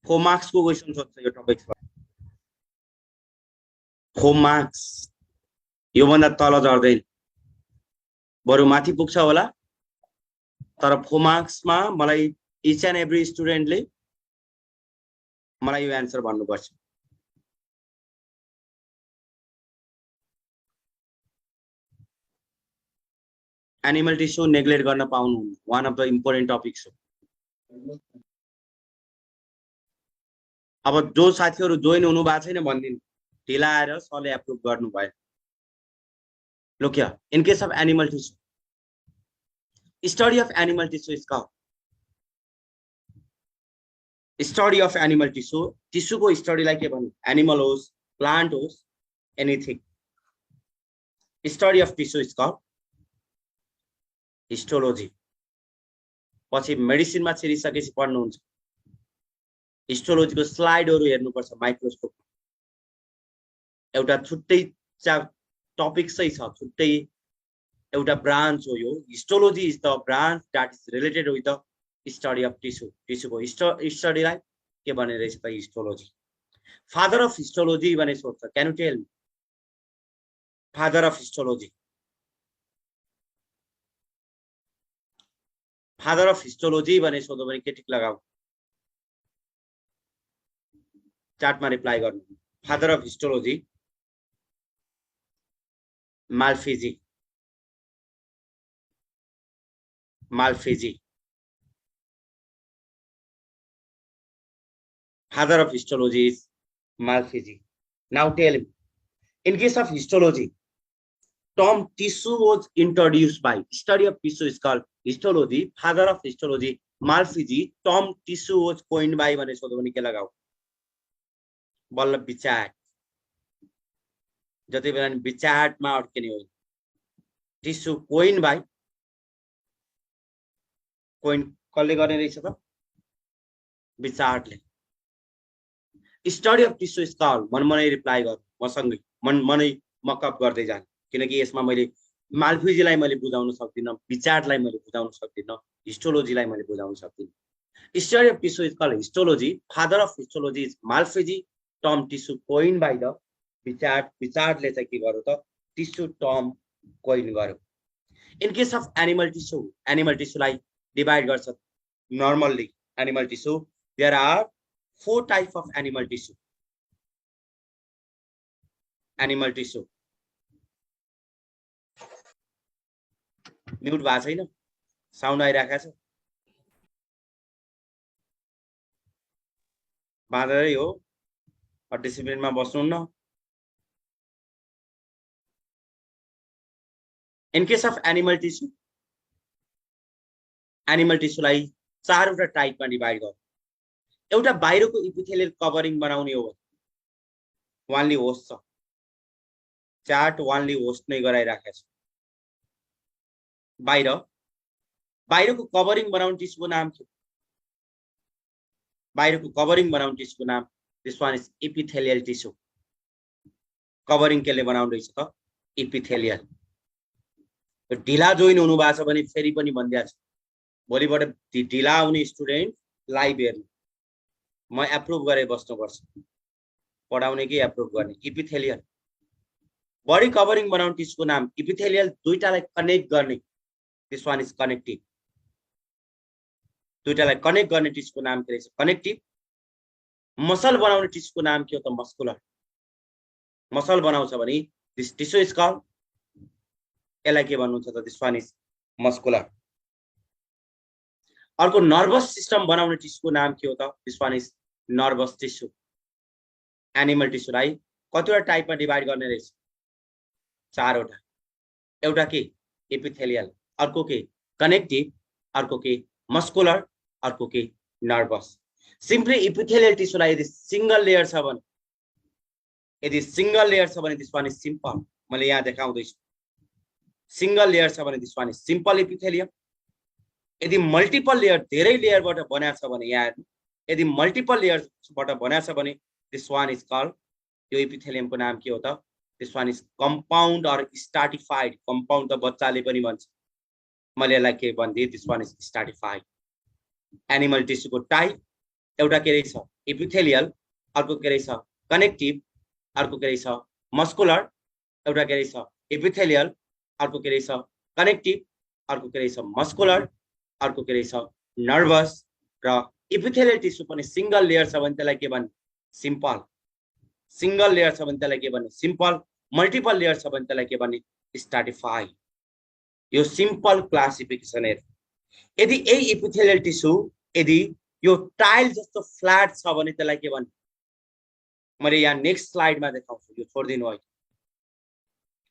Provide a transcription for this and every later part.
4 marks को question सोध्छ यो टपिक्समा 4 मार्क्स यो भन्दा तल झर्दैन बरु माथि पुग्छ होला तर 4 मार्क्स मा मलाई इच एन्ड एभ्री स्टुडेन्टले मलाई यो आन्सर भन्नुपर्छ एनिमल टिस्यु नेग्लेक्ट गर्न पाउनुहुन्न one of the important topics हो अब जो साथीहरु जोइन हुनु भएको छैन भन्दिनु ढिला आएर सरले एप्रुभ गर्नु भयो Look here, in case of animal tissue, study of animal tissue is called study of animal tissue. Tissue को study like animal host, plant host, anything. Study of tissue is called histology. पछि medicine मा छिरिसकेपछि पढ्नुहुन्छ histology को स्लाइडहरु हेर्नुपर्छ microscope एउटा छुट्टै topic चाहिँ छ छुट्टै एउटा ब्रान्च हो यो histology is the branch that is related with the study of tissue tissue को स्टडीलाई के भन्ने रहेछ त हिस्टोलोजी फादर अफ हिस्टोलोजी भने सोध्छ can you tell me father of histology father of histology भने सोध्यो भने के टिक लगाऊ चार्टमा रिप्लाई गर्नु father of histology Malpighi. Malpighi. Father of histology is Malpighi. Now tell me, in case of histology, term tissue was introduced by study of tissue is called histology. Father of histology Malpighi. Term tissue was coined by भने सोध्यो भने के लगाऊ बल्ल विचार जति बेला विचारमा अड्किने हो टिस्यु कोइन बाई कोइन कसले गर्ने रहेछ त विचारले study of tissue is called मनमनै रिप्लाई गर मसँगै मनमनै मकअप गर्दै जान किनकि यसमा मैले माल्फिजीलाई मैले बुझाउन सक्दिन विचारलाई मैले बुझाउन सक्दिन हिस्टोलोजीलाई मैले बुझाउन सक्दिन study of tissue is called histology father of histology is Malpighi term tissue coin by the विचारले चाहिँ के गर्यो त टिस्यु टर्म कोइन गर्यो इन केस अफ एनिमल टिस्युलाई डिवाइड गर्छ normally animal tissue there are 4 type of animal tissue mute भएको छैन साउन्ड आइराखेको छ बाँदरै हो डिसिप्लिनमा बस्नुहुन्न In case of animal tissue लाई 4 वटा टाइपमा डिवाइड गर्छ एउटा बाहिरको इपिथेलियल कभरिङ बनाउने हो वानली होस्ट छ चार्ट वानली होस्ट नै गराइराखेको छ बाहिरको कभरिङ बनाउने टिस्युको नाम के बाहिरको कभरिङ बनाउने टिस्युको नाम this one is epithelial tissue covering केले बनाउने रहेछ त इपिथेलियल ढिला जोइन हुनु भएको छ भने फेरि पनि भन्दिया छु भोलिबाट ढिला आउने स्टुडेन्ट लाइभ हेर्नु म एप्रुभ गरे बस्नुपर्छ पढाउने कि एप्रुभ गर्ने इपिथेलियल बडी कभरिङ बनाउने टिस्युको नाम इपिथेलियल दुईटालाई कनेक्ट गर्ने दिस वान इज कनेक्टिभ दुईटालाई कनेक्ट गर्ने टिस्युको नाम के रहेछ कनेक्टिभ मसल बनाउने टिस्युको नाम के हो त मस्कुलर मसल बनाउँछ भने दिस टिस्यु इज कॉल्ड यसलाई के भन्नुहुन्छ त दिस वान इज मस्कुलर अर्को नर्भस सिस्टम बनाउने टिस्युको नाम के हो त this one is nervous tissue animal टिस्युलाई कतिवटा टाइपमा डिवाइड गर्ने रहेछ 4 वटा एउटा के एपिथेलियल अर्को के कनेक्टिभ अर्को के मस्कुलर अर्को के नर्भस सिम्पली एपिथेलियल टिस्युलाई यदि सिंगल लेयर छ भने दिस वान इज सिम्पल मैले यहाँ देखाउँदैछु सिंगल लेयर छ भने this one is simple epithelium यदि मल्टिपल लेयर धेरै लेयरबाट बनाएको छ भने यहाँ हेर्नु यदि मल्टिपल लेयरबाट बनाएको छ भने दिस वान इज कॉल्ड यो एपिथेलियमको नाम के हो त this one is compound or stratified compound त बच्चाले पनि भन्छ मैले यसलाई के भन्दिए this one is stratified animal टिस्युको टाइप एउटा के रहेछ इपिथेलियल, अर्को के रहेछ कनेक्टिभ, अर्को के रहेछ मस्कुलर, एउटा के रहेछ इपिथेलियल, अर्को के रहेछ कनेक्टिभ, अर्को के रहेछ मस्कुलर, अर्को के रहेछ नर्भस, र इपिथेलियल टिस्यु पनि सिंगल लेयर छ भने त्यसलाई के भन्ने सिम्पल, सिंगल लेयर छ भने त्यसलाई के भन्ने सिम्पल, मल्टिपल लेयर छ भने त्यसलाई के भन्ने स्ट्राटिफाइड। यो सिम्पल क्लासिफिकेसन हेर। यदि यही इपिथेलियल टिस्यु यदि यो टाइल जस्तो फ्ल्याट छ भने त्यसलाई के भन्ने, मैले यहाँ नेक्स्ट स्लाइडमा देखाउँछु, यो छोडिदिनु है।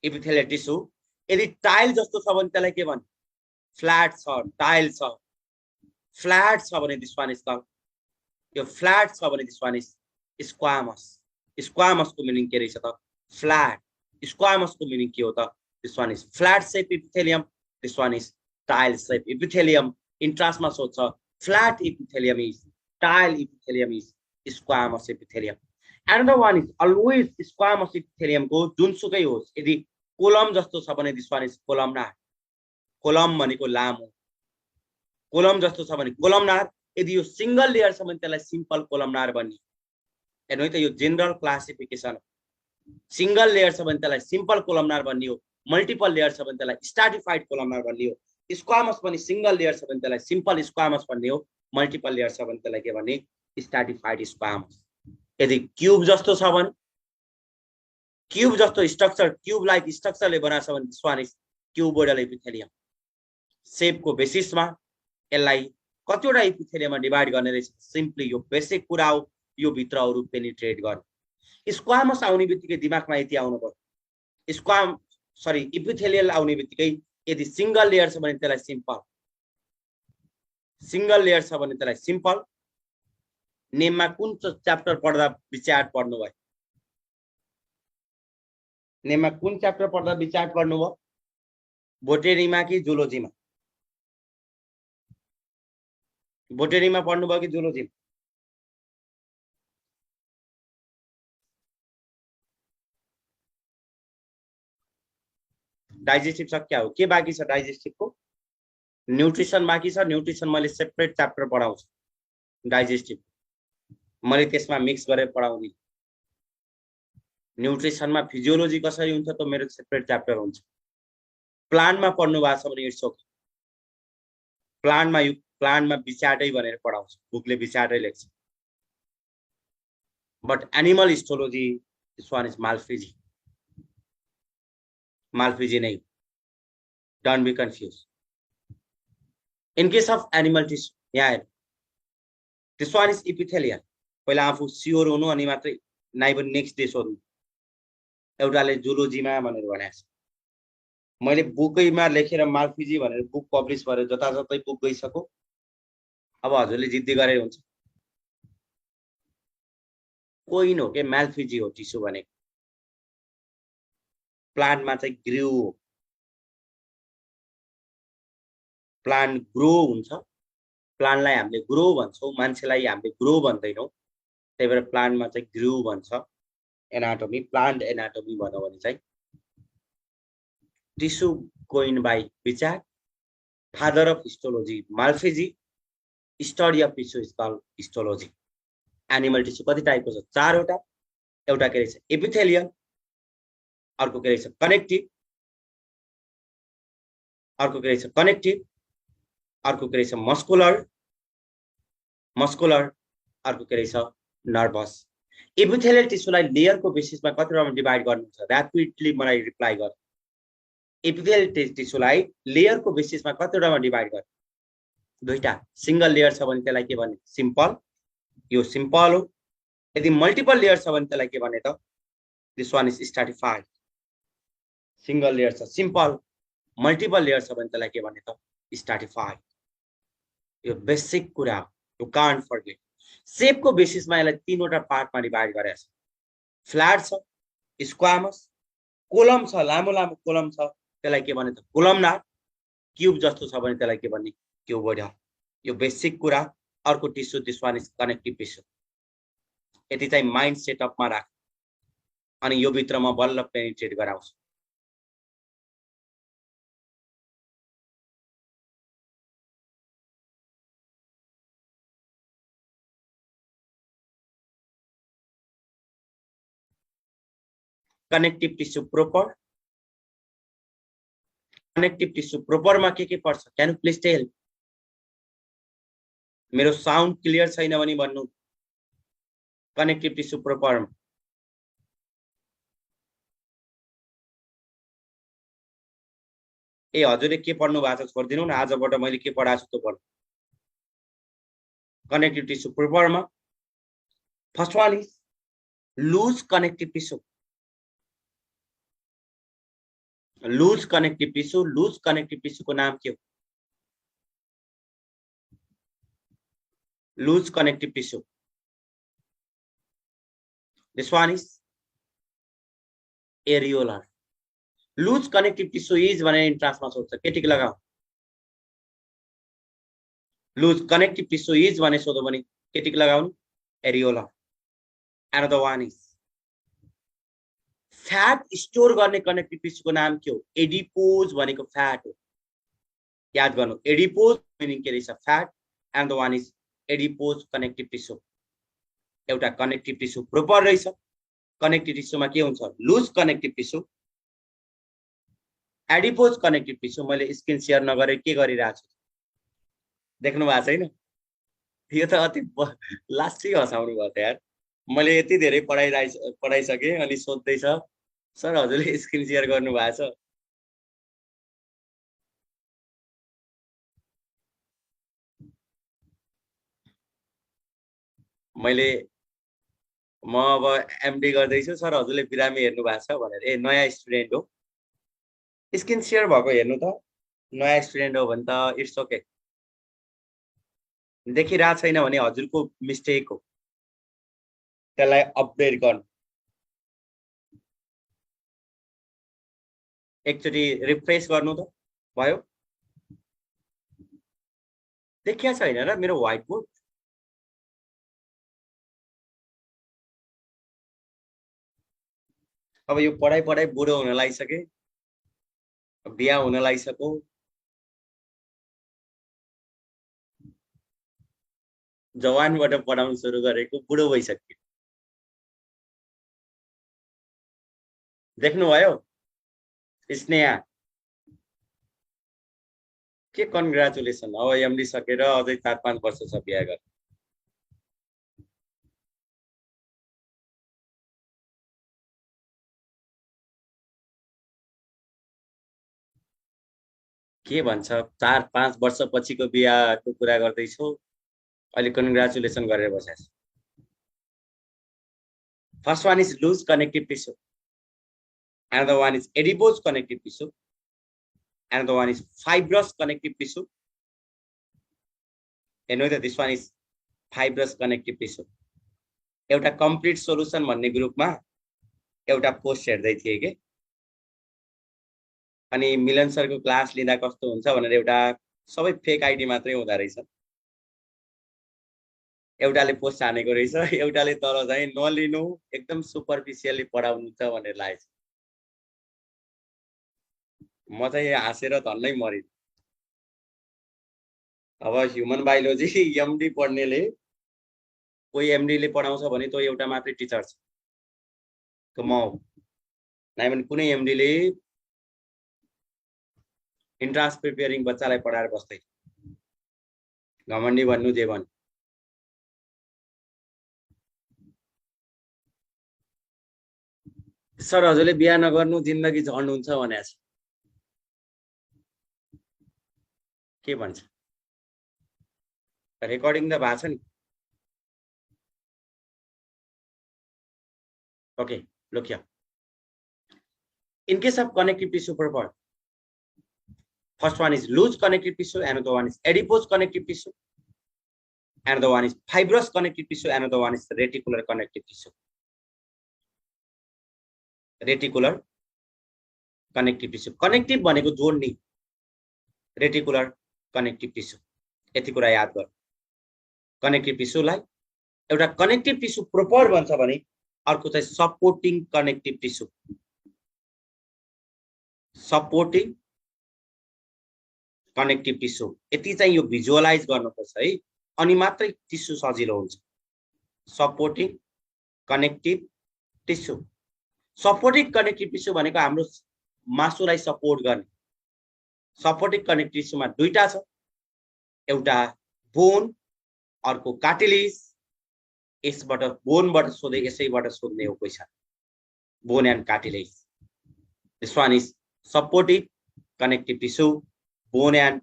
इपिथेलियल टिस्यु यदि टाइल जस्तो छ भने त्यसलाई के भन्ने फ्ल्याट छ, टाइल छ, फ्ल्याट छ भने दिस वान इज कल्ड, यो फ्ल्याट छ भने दिस वान इज स्क्वामस। स्क्वामसको मिनिङ के रहेछ त फ्ल्याट, स्क्वामसको मिनिङ के हो त this one is flat shape epithelium, this one is tile shape epithelium. इन्ट्रान्समा सोध्छ flat epithelium is, tile epithelium is squamous epithelium. Another one is always squamous epithelium को जुनसुकै होस्, यदि कोलम जस्तो छ भने this one is columnar, column भनेको लामो, कोलम जस्तो छ भने कोलमनार। यदि यो सिंगल लेयर छ भने त्यसलाई सिम्पल कोलमनार भनियो। हेर्नु है त, यो जेनरल क्लासिफिकेसन हो। सिंगल लेयर छ भने त्यसलाई सिम्पल कोलमनार भनियो, मल्टिपल लेयर छ भने त्यसलाई स्ट्राटिफाइड कोलमनार भनियो। स्क्वामस पनि सिंगल लेयर छ भने त्यसलाई सिम्पल स्क्वामस भन्ने हो, मल्टिपल लेयर छ भने त्यसलाई के भन्ने स्ट्राटिफाइड स्क्वामस। यदि क्यूब जस्तो छ भने, क्यूब जस्तो स्ट्रक्चर, क्यूब लाइक स्ट्रक्चरले बनाएको छ भने this one is cuboidal epithelium. शेपको बेसिसमा यसलाई कतिवटा इपिथेलियममा डिभाइड गर्ने रहेछ, सिम्पली यो बेसिक कुरा हो, यो भित्र अरु पेनिट्रेट गर्ने। स्क्वामस आउने बित्तिकै दिमागमा यति आउनु पर्यो, इपिथेलियल आउने बित्तिकै यदि सिंगल लेयर छ भने त्यसलाई सिम्पल, सिंगल लेयर छ भने त्यसलाई सिम्पल। नेममा कुन च्याप्टर पढ्दा विचार पढ्नु भयो, नेममा कुन च्याप्टर पढ्दा विचार पढ्नुभयो, बोटेनीमा कि जुलोजीमा? बोटेनीमा पढ्नुभयो कि जुलोजीमा? डाइजेस्टिभ सक्या हो, के बाँकी छ डाइजेस्टिभको? न्युट्रिसन बाँकी छ। न्युट्रिसन मैले सेपरेट च्याप्टर पढाउँछु, डाइजेस्टिभ मैले त्यसमा मिक्स गरेर पढाउने। न्युट्रिसनमा फिजियोलोजी कसरी हुन्छ त मेरो सेपरेट च्याप्टर हुन्छ। प्लान्टमा पढ्नु भएको छ भने इट्स ओके, प्लान्टमा बिचार्टै भनेर पढाउँछु, बुकले बिचार्टै लेख्छ। But animal histology this one is Malpighi, Malpighi नै, don't be confuse. In case of animal tissue यहाँ हेर्नु, दिस वान इज इपिथेलियल। पहिला आफू स्योर हुनु अनि मात्रै, नाइ पनि नेक्स्ट डे सोध्नु। एउटाले जुलोजीमा भनेर भनेको छ, मैले बुकैमा लेखेर माल्फिजी भनेर बुक पब्लिस गरेर जताजतै बुक गइसक्यो। अब हजुरले जिद्दी गरेर हुन्छ, कोही न हो के माल्फिजी हो टिस्यु भनेको। प्लान्टमा चाहिँ ग्रो, प्लान्ट ग्रो हुन्छ, प्लान्टलाई हामीले ग्रो भन्छौँ, मान्छेलाई हामीले ग्रो भन्दैनौँ, त्यही भएर प्लान्टमा चाहिँ ग्रो भन्छ। एनाटोमी, प्लान्ट एनाटोमी भनौँ भने चाहिँ tissue coin by Bichat, father of histology Malpighi, study of tissue is called histology. Animal tissue कति टाइपको छ? चारवटा। एउटा के रहेछ एपिथेलियल, अर्को के रहेछ कनेक्टिभ, अर्को के रहेछ कनेक्टिभ, अर्को के रहेछ मस्कुलर, मस्कुलर, अर्को के रहेछ नर्भस। एपिथेलियल टिस्युलाई लेयरको बेसिसमा कतिवटामा डिभाइड गर्नुहुन्छ? ऱ्यापिडली मलाई रिप्लाई गर। एपिथेलियल टिस्युलाई लेयरको बेसिसमा कतिवटामा डिभाइड गर? दुईटा। सिंगल लेयर छ भने त्यसलाई के भन्ने? सिम्पल, यो सिम्पल हो। यदि मल्टिपल लेयर छ भने त्यसलाई के भन्ने त? This one is stratified. Single layer छ सिम्पल, मल्टिपल लेयर छ भने त्यसलाई के भन्ने त? स्ट्राटिफाइड। यो बेसिक कुरा हो, यु कान्ट फर्गेट। शेपको बेसिसमा यसलाई तीनवटा पार्टमा डिभाइड गरेको छ। फ्ल्याट छ स्क्वामस, कोलम छ लामो लामो कोलम छ त्यसलाई के भन्ने त? कोलमनार। क्यूब जस्तो छ भने त्यसलाई के भन्ने? क्यूबोइडल। यो बेसिक कुरा। अर्को tissue this one is connective tissue. यति चाहिँ माइन्ड सेटअपमा राख, अनि यो भित्र म बल्ल पेनिट्रेट गराउँछु। Connective tissue proper connective tissue प्रोपरमा के पर्छ क्यान यु प्लिज टेल मेरो साउन्ड क्लियर छैन भने भन्नु कनेक्टिभ टिस्यु प्रोपरमा ए हजुरले के पढ्नु भएको छ छोडिदिनु न आजबाट मैले के पढाएको छु त्यो पढ्नु कनेक्टिभ टिस्यु प्रोपरमा first one is loose connective tissue loose connective tissue को नाम के हो loose connective tissue this one is areolar loose connective tissue is भने इन्ट्रान्समा सोध्छ केटिक लगाऊ लूज कनेक्टिभ टिस्यु इज भने सोध्यो भने केटिक लगाउनु areolar and the one is fat store गर्ने कनेक्टिभ टिस्युको नाम के हो एडिपोज भनेको फ्याट हो याद गर्नु एडिपोज मिनिङ के रहेछ fat and the one is adipose connective tissue एउटा कनेक्टिभ टिस्यु प्रोपर रहेछ कनेक्टिभ टिस्युमा के हुन्छ loose connective tissue adipose connective tissue मैले स्क्रिन शेयर नगरे के गरिरहेको छु देख्नु भएको छैन यो त अति लास्टै हँसाउनु भयो त यार मैले यति धेरै पढाइसकेँ अनि सोध्दैछ सर हजुरले स्क्रिन शेयर गर्नु भएको छ म अब एमडी गर्दैछु सर हजुरले बिरामी हेर्नु भएको छ भनेर ए नयाँ स्टुडेन्ट हो स्क्रिन शेयर भएको हेर्नु त नयाँ स्टुडेन्ट हो भने त इट्स ओके देखिरहेको छैन भने हजुरको मिस्टेक हो त्यसलाई अपडेट गर्नु एकचोटि रिफ्रेश गर्नु त भयो देखिया छैन र मेरो व्हाइट बोर्ड अब यो पढाइ बुढो हुन लागिसके बिहा हुन लागिसक्यो जवानबाट पढाउन सुरु गरेको बुढो भइसक्यो देख्नुभयो स्नेहा के कन्ग्रेचुलेसन अब एमडी सकेर अझै 4-5 वर्ष छ बिहा गर्न के भन्छ 4-5 वर्ष पछिको बिहाको कुरा गर्दैछु अहिले कन्ग्रेचुलेसन गरेर बसेछ first one is loose connective tissue and the one is adipose connective tissue and the one is fibrous connective tissue हेर्नु त this one is fibrous connective tissue एउटा कम्प्लिट सोलुसन भन्ने ग्रुपमा एउटा पोस्ट हेर्दै थिए के अनि मिलन सरको क्लास लिँदा कस्तो हुन्छ भनेर एउटा सबै फेक आइडी मात्रै हुँदा रहेछ एउटाले पोस्ट हानेको रहेछ एउटाले तर चाहिँ नलिनु एकदम सुपरफिसियली पढाउनुहुन्छ भनेर लागेछ म चाहिँ हाँसेर धन्नै मरिन अब ह्युमन बायोलोजी एमडी पढ्नेले कोही एमडीले पढाउँछ भने त्यो एउटा मात्रै टिचर छ त्यो म हो नाइ भने कुनै एमडीले इन्ट्रान्स प्रिपेयरिङ बच्चालाई पढाएर बस्दै घमण्डी भन्नु जे भन्नु सर हजुरले बिहा नगर्नु जिन्दगी झड्नुहुन्छ भनेको छ के भन्छ रेकर्डिङ त भएको छ नि okay look here in case of connective tissue proper first one is loose connective tissue another one is adipose connective tissue another one is fibrous connective tissue another one is reticular connective tissue reticular connective tissue connective भनेको जोड्ने reticular connective tissue यति कुरा याद गर connective टिस्युलाई एउटा connective tissue proper भन्छ भने अर्को चाहिँ supporting connective tissue supporting connective tissue यति चाहिँ यो भिजुअलाइज गर्नुपर्छ है अनि मात्रै टिस्यु सजिलो हुन्छ supporting connective tissue supportive connective tissue भनेको हाम्रो मासुलाई सपोर्ट गर्ने। सपोर्टिभ कनेक्टिभ टिस्युमा दुईटा छ, एउटा बोन अर्को कार्टिलेज। यसबाट बोनबाट सोधे यसैबाट सोध्ने हो question, bone and cartilage. This one is supportive connective tissue, bone and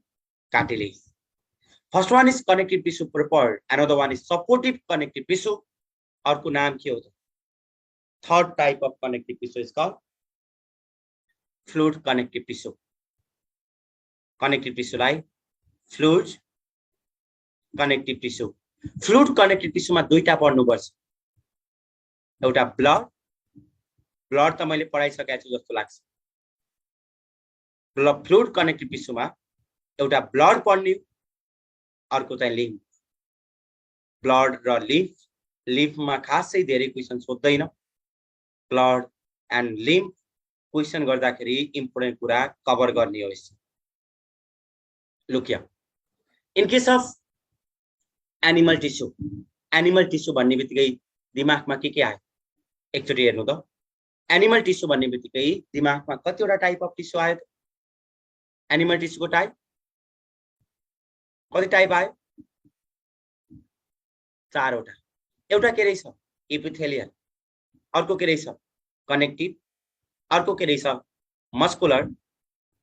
cartilage. First one is connective tissue proper, another one is supportive connective tissue. अर्को नाम के हो त? Third type of connective tissue is called fluid connective tissue. Connective टिस्युलाई fluid connective tissue. Fluid connective टिस्युमा दुईटा पढ्नुपर्छ, एउटा ब्लड, ब्लड त मैले पढाइसकेको छु जस्तो लाग्छ। फ्लुइड कनेक्टिभ टिस्युमा एउटा ब्लड पढ्ने, अर्को चाहिँ लिम्फ। ब्लड र लिम्फ, लिम्फमा खासै धेरै क्वेशन सोध्दैन, ब्लड एन्ड लिम्फ क्वेशन गर्दाखेरि इम्पोर्टेन्ट कुरा कभर गर्ने हो। Look here, in case of animal tissue, animal tissue भन्ने बित्तिकै दिमागमा के आयो? एकचोटि हेर्नु त, एनिमल टिस्यु भन्ने बित्तिकै दिमागमा कतिवटा टाइप अफ टिस्यु आयो त? एनिमल टिस्युको टाइप कति टाइप आयो? चारवटा। एउटा के रहेछ? एपिथेलियल, अर्को के रहेछ? कनेक्टिभ, अर्को के रहेछ? मस्कुलर,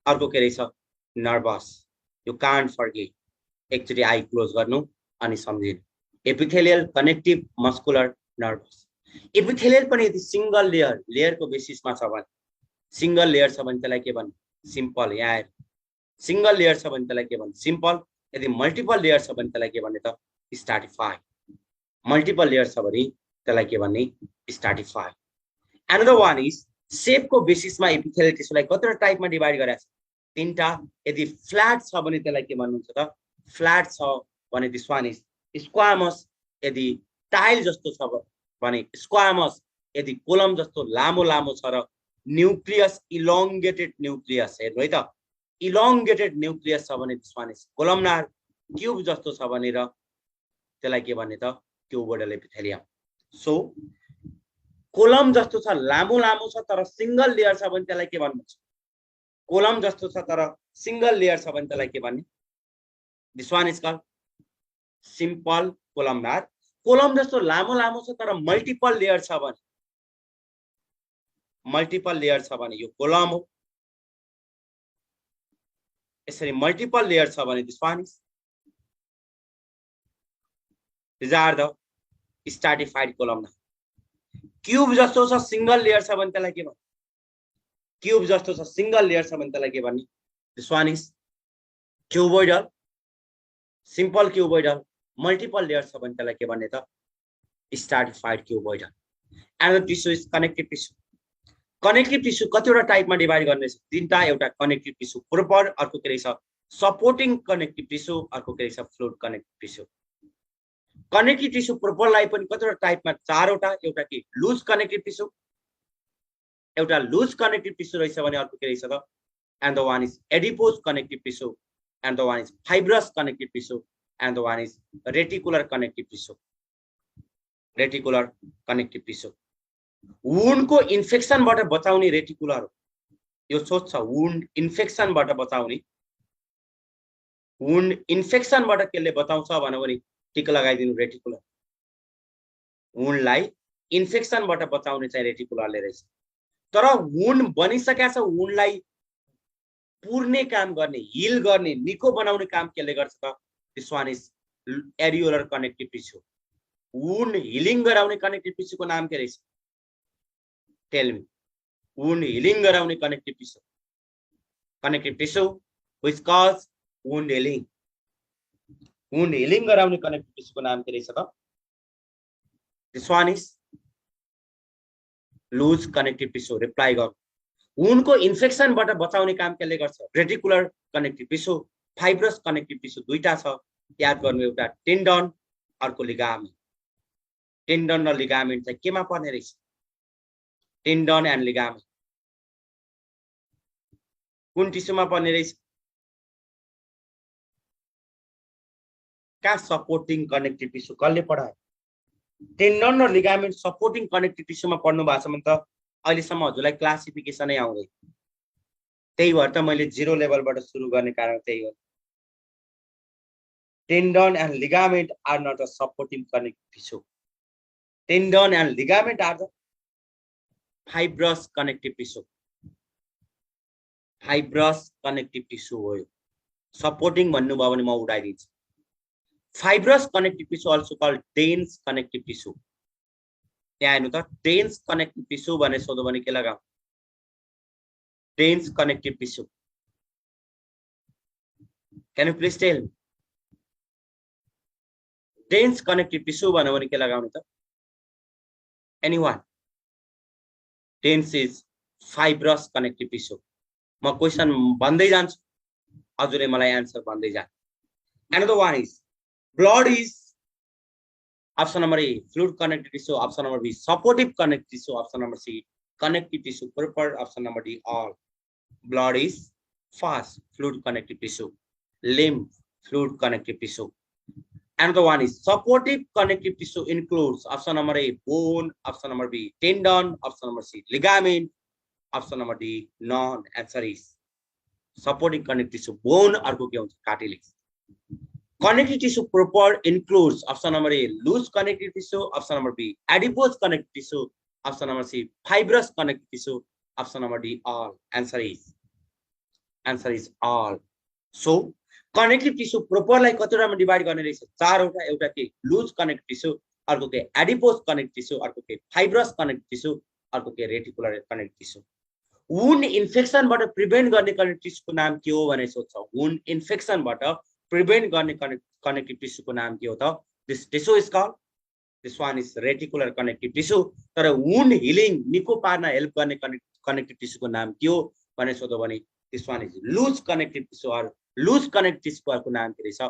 अर्को के रहेछ? नर्भस। You can't forget. एकचोटि आई क्लोज गर्नु अनि सम्झिनु। Epithelial, connective, muscular, nervous. Epithelial पनि यदि सिंगल लेयर, लेयरको बेसिसमा छ भने, सिंगल लेयर छ भने त्यसलाई के भन्ने? सिम्पल। यहाँ हेर, सिंगल लेयर छ भने त्यसलाई के भन्ने? सिम्पल। यदि मल्टिपल लेयर छ भने त्यसलाई के भन्ने त? स्ट्राटिफाइड। मल्टिपल लेयर छ भने त्यसलाई के भन्ने? स्ट्राटिफाइड। अनदर वान इज शेपको बेसिसमा एपिथेलियल टिस्युलाई कतिवटा टाइपमा डिभाइड गरेको छ? तीनटा। यदि फ्ल्याट छ भने त्यसलाई के भन्नुहुन्छ त? फ्ल्याट छ भने दिस वान इज स्क्वामस। यदि टाइल जस्तो छ भने स्क्वामस। यदि कोलम जस्तो लामो लामो छ र न्यूक्लियस इलोंगेटेड न्यूक्लियस, हेर्नु है त, इलोंगेटेड न्यूक्लियस छ भने this one is columnar. Cube जस्तो छ भने र त्यसलाई के भन्ने त? Cuboidal epithelium. सो कोलम जस्तो छ, लामो लामो छ तर सिंगल लेयर छ भने त्यसलाई के भन्नुहुन्छ? कोलम जस्तो छ तर सिंगल लेयर छ भने त्यसलाई के भन्ने? This one is called simple columnar. Column जस्तो लामो लामो छ तर मल्टिपल लेयर छ भने, मल्टिपल लेयर छ भने यो कोलम हो। यसरी मल्टिपल लेयर छ भने this one is, this are the stratified columnar. Cube जस्तो छ सिंगल लेयर छ भने त्यसलाई के भन्ने? क्यूब जस्तो छ सिंगल लेयर छ भने त्यसलाई के भन्ने? This one is cuboidal, simple cuboidal. Multiple layer छ भने त्यसलाई के भन्ने त? Stratified cuboidal. And tissue is connective tissue. Connective tissue कतिवटा टाइपमा डिभाइड गर्ने छ? तीनटा। एउटा कनेक्टिभ टिस्यु प्रोपर, अर्को के रहेछ? सपोर्टिङ कनेक्टिभ टिस्यु, अर्को के रहेछ? Fluid connective tissue. Connective tissue प्रोपरलाई पनि कतिवटा टाइपमा? चारवटा। एउटा के? लुज कनेक्टिभ टिस्यु, एउटा लुज कनेक्टिभ टिस्यु रहेछ भने अर्को के रहेछ त? And the one is adipose connective tissue, and the one is fibrous connective tissue, and the one is reticular connective tissue. Reticular connective tissue वुन्डको इन्फेक्सनबाट बचाउने रेटिकुलर हो। यो सोच छ, वुन्ड इन्फेक्सनबाट बचाउने। वुन्ड इन्फेक्सनबाट केले बचाउँछ भने टिक लगाइदिनु रेटिकुलर। वुन्डलाई इन्फेक्सनबाट बचाउने चाहिँ रेटिकुलरले रहेछ। तर वुन्ड बनिसकेको छ, वुन्डलाई पुर्ने काम गर्ने, हिल गर्ने, निको बनाउने काम केले गर्छ त? This one is areolar connective tissue. Wound healing गराउने कनेक्टिभ टिस्युको नाम के रहेछ? Tell me. वुन्ड हिलिङ गराउने connective tissue, connective tissue which cause wound healing. Wound healing गराउने कनेक्टिभ टिस्युको नाम के रहेछ त? This one is loose connective tissue. Reply गर्नु। वुन्डको इन्फेक्सनबाट बचाउने काम केले गर्छ? Reticular connective tissue. Fibrous connective tissue दुईटा छ, याद गर्नु। एउटा टेन्डन, अर्को लिगामेन्ट। टेन्डन र लिगामेन्ट चाहिँ केमा पर्ने रहेछ? टेन्डन एन्ड लिगामेन्ट कुन टिस्युमा पर्ने रहेछ? कहाँ? Supporting connective tissue. कसले पढायो? टेन्डन र लिगामेन्ट सपोर्टिङ कनेक्टिभ टिस्युमा पढ्नु भएको छ भने त अहिलेसम्म हजुरलाई क्लासिफिकेसनै आउँदैन। त्यही भएर त मैले 0 लेभलबाट सुरु गर्ने कारण त्यही हो। Tendon and ligament are not a supporting connective tissue. Tendon and ligament are the fibrous connective tissue. Fibrous connective tissue हो यो। सपोर्टिङ भन्नुभयो भने म उडाइदिन्छु। Fibrous connective tissue also called dense connective tissue. त्यहाँ हेर्नु त, डेन्स कनेक्टिभ टिस्यू भने सोध्यो भने के लगाऊ? Dense connective tissue. Can you please tell me? Dense connective tissue भन्यो भने के लगाउने त? Anyone? Dense is fibrous connective tissue. म क्वेशन भन्दै जान्छु, हजुरले मलाई आन्सर भन्दै जानु। Another one is blood is option number A, fluid connective tissue. Option number B, supportive connective tissue. Option number C, connective tissue. Preferred option number D, all. Blood is fast fluid connective tissue. Lymph fluid connective tissue. Another one is supportive connective tissue includes option number A, bone. Option number B, tendon. Option number C, ligament. Option number D, none. Answer is supporting connective tissue. Bone अर्को के हुन्छ? cartilage. Connective tissue proper includes option number A, loose connective tissue. Option number B, adipose connective tissue. Option number C, fibrous connective tissue. Option number D, all. Answer is all. So connective tissue proper like कतिवटामा divide गर्ने रहेछ? चारवटा। एउटा के loose connective tissue, अर्को के adipose connective tissue, अर्को के फाइब्रस कनेक्टिभ टिस्यू, अर्को के रेटिकुलर कनेक्टिभ टिस्यू। वुन्ड इन्फेक्सनबाट प्रिभेन्ट गर्ने कनेक्टिभ टिस्यूको नाम के हो भने सोध्छ। वुन्ड इन्फेक्सनबाट प्रिभेन्ट गर्ने कनेक्टिभ टिस्यूको नाम के हो त? This tissue is called, this one is reticular connective tissue. तर वुन्ड हिलिङ निको पार्न हेल्प गर्ने कनेक्टिभ टिस्यूको नाम के हो भने सोध्यो भने this one is loose connective tissue. अर लुज कनेक्टिभ टिस्यूको नाम के रहेछ?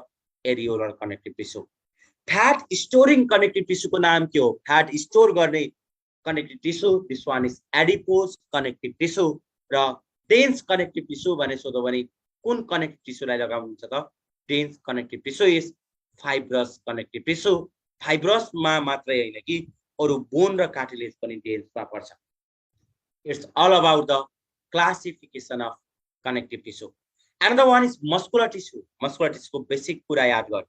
Areolar connective tissue. Fat storing connective टिस्यूको नाम के हो? फ्याट स्टोर गर्ने connective tissue, this one is adipose connective tissue. र डेन्स कनेक्टिभ टिस्यू भने सोध्यो भने कुन कनेक्टिभ टिस्यूलाई लगाउनुहुन्छ त? Dense connective tissue is fibrous connective tissue. फाइब्रसमा मात्रै हैन कि अरु बोन र कार्टिलेज पनि डेन्समा पर्छ। It's all about the classification of connective tissue. Another one is muscular tissue. Muscular tissue को बेसिक कुरा याद गर्नु।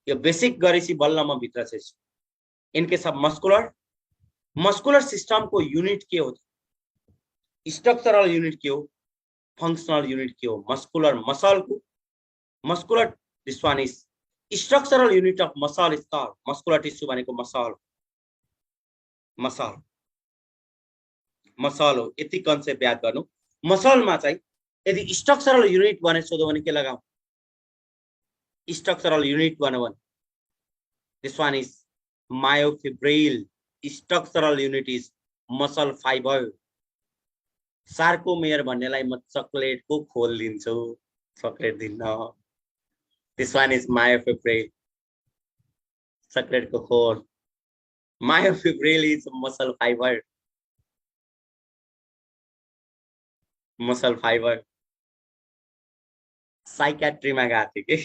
यो बेसिक गरेपछि बल्ल म भित्र चाहिँ in case of muscular system को युनिट के हो? स्ट्रक्चरल युनिट के हो? फंक्शनल युनिट के हो? मस्कुलर मसल को muscular this one is structural unit of muscle is called muscular tissue भनेको मसल हो। यति कन्सेप्ट याद गर्नु। मसलमा चाहिँ यदि स्ट्रक्चरल युनिट भने सोध्यो भने के लगाऊ? स्ट्रक्चरल युनिट भन्यो भने this one is myofibril. Structural unit is muscle fibre. Sarcomere भन्नेलाई म चकलेटको खोल दिन्छु, चकलेट दिन्न। दिस वान इज मायोफिब्रिल, चकलेटको खोल। Myofibril is muscle fibre. Muscle fibre. साइकेट्रीमा गएको थिएँ कि,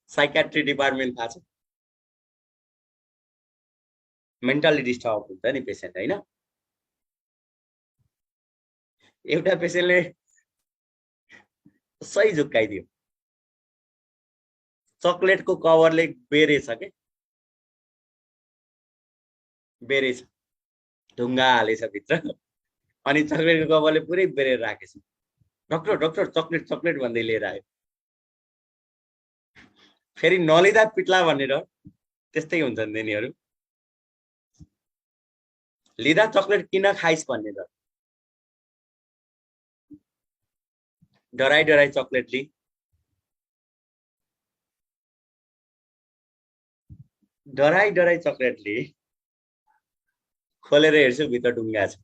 साइकेट्री डिपार्टमेन्ट थाहा छ? मेन्टली डिस्टर्ब हुन्छ नि पेसेन्ट हैन? एउटा पेसेन्टले सही झुक्काइदियो, चकलेटको कभरले बेरेछ के, बेरेछ, ढुङ्गा हालेछ भित्र, अनि चकलेटको कभरले पुरै बेरेर राखेछ। डाक्टर डाक्टर चकलेट चकलेट भन्दै लिएर आयो। फेरि नलिँदा पिट्ला भनेर त्यस्तै हुन्छ नि तिनीहरू। लिँदा चकलेट किन खाइस् भन्ने डर। डराई डराई चकलेट लि, डराई डराई चकलेट लि, खोलेर हेर्छु भित्र ढुङ्गा छ।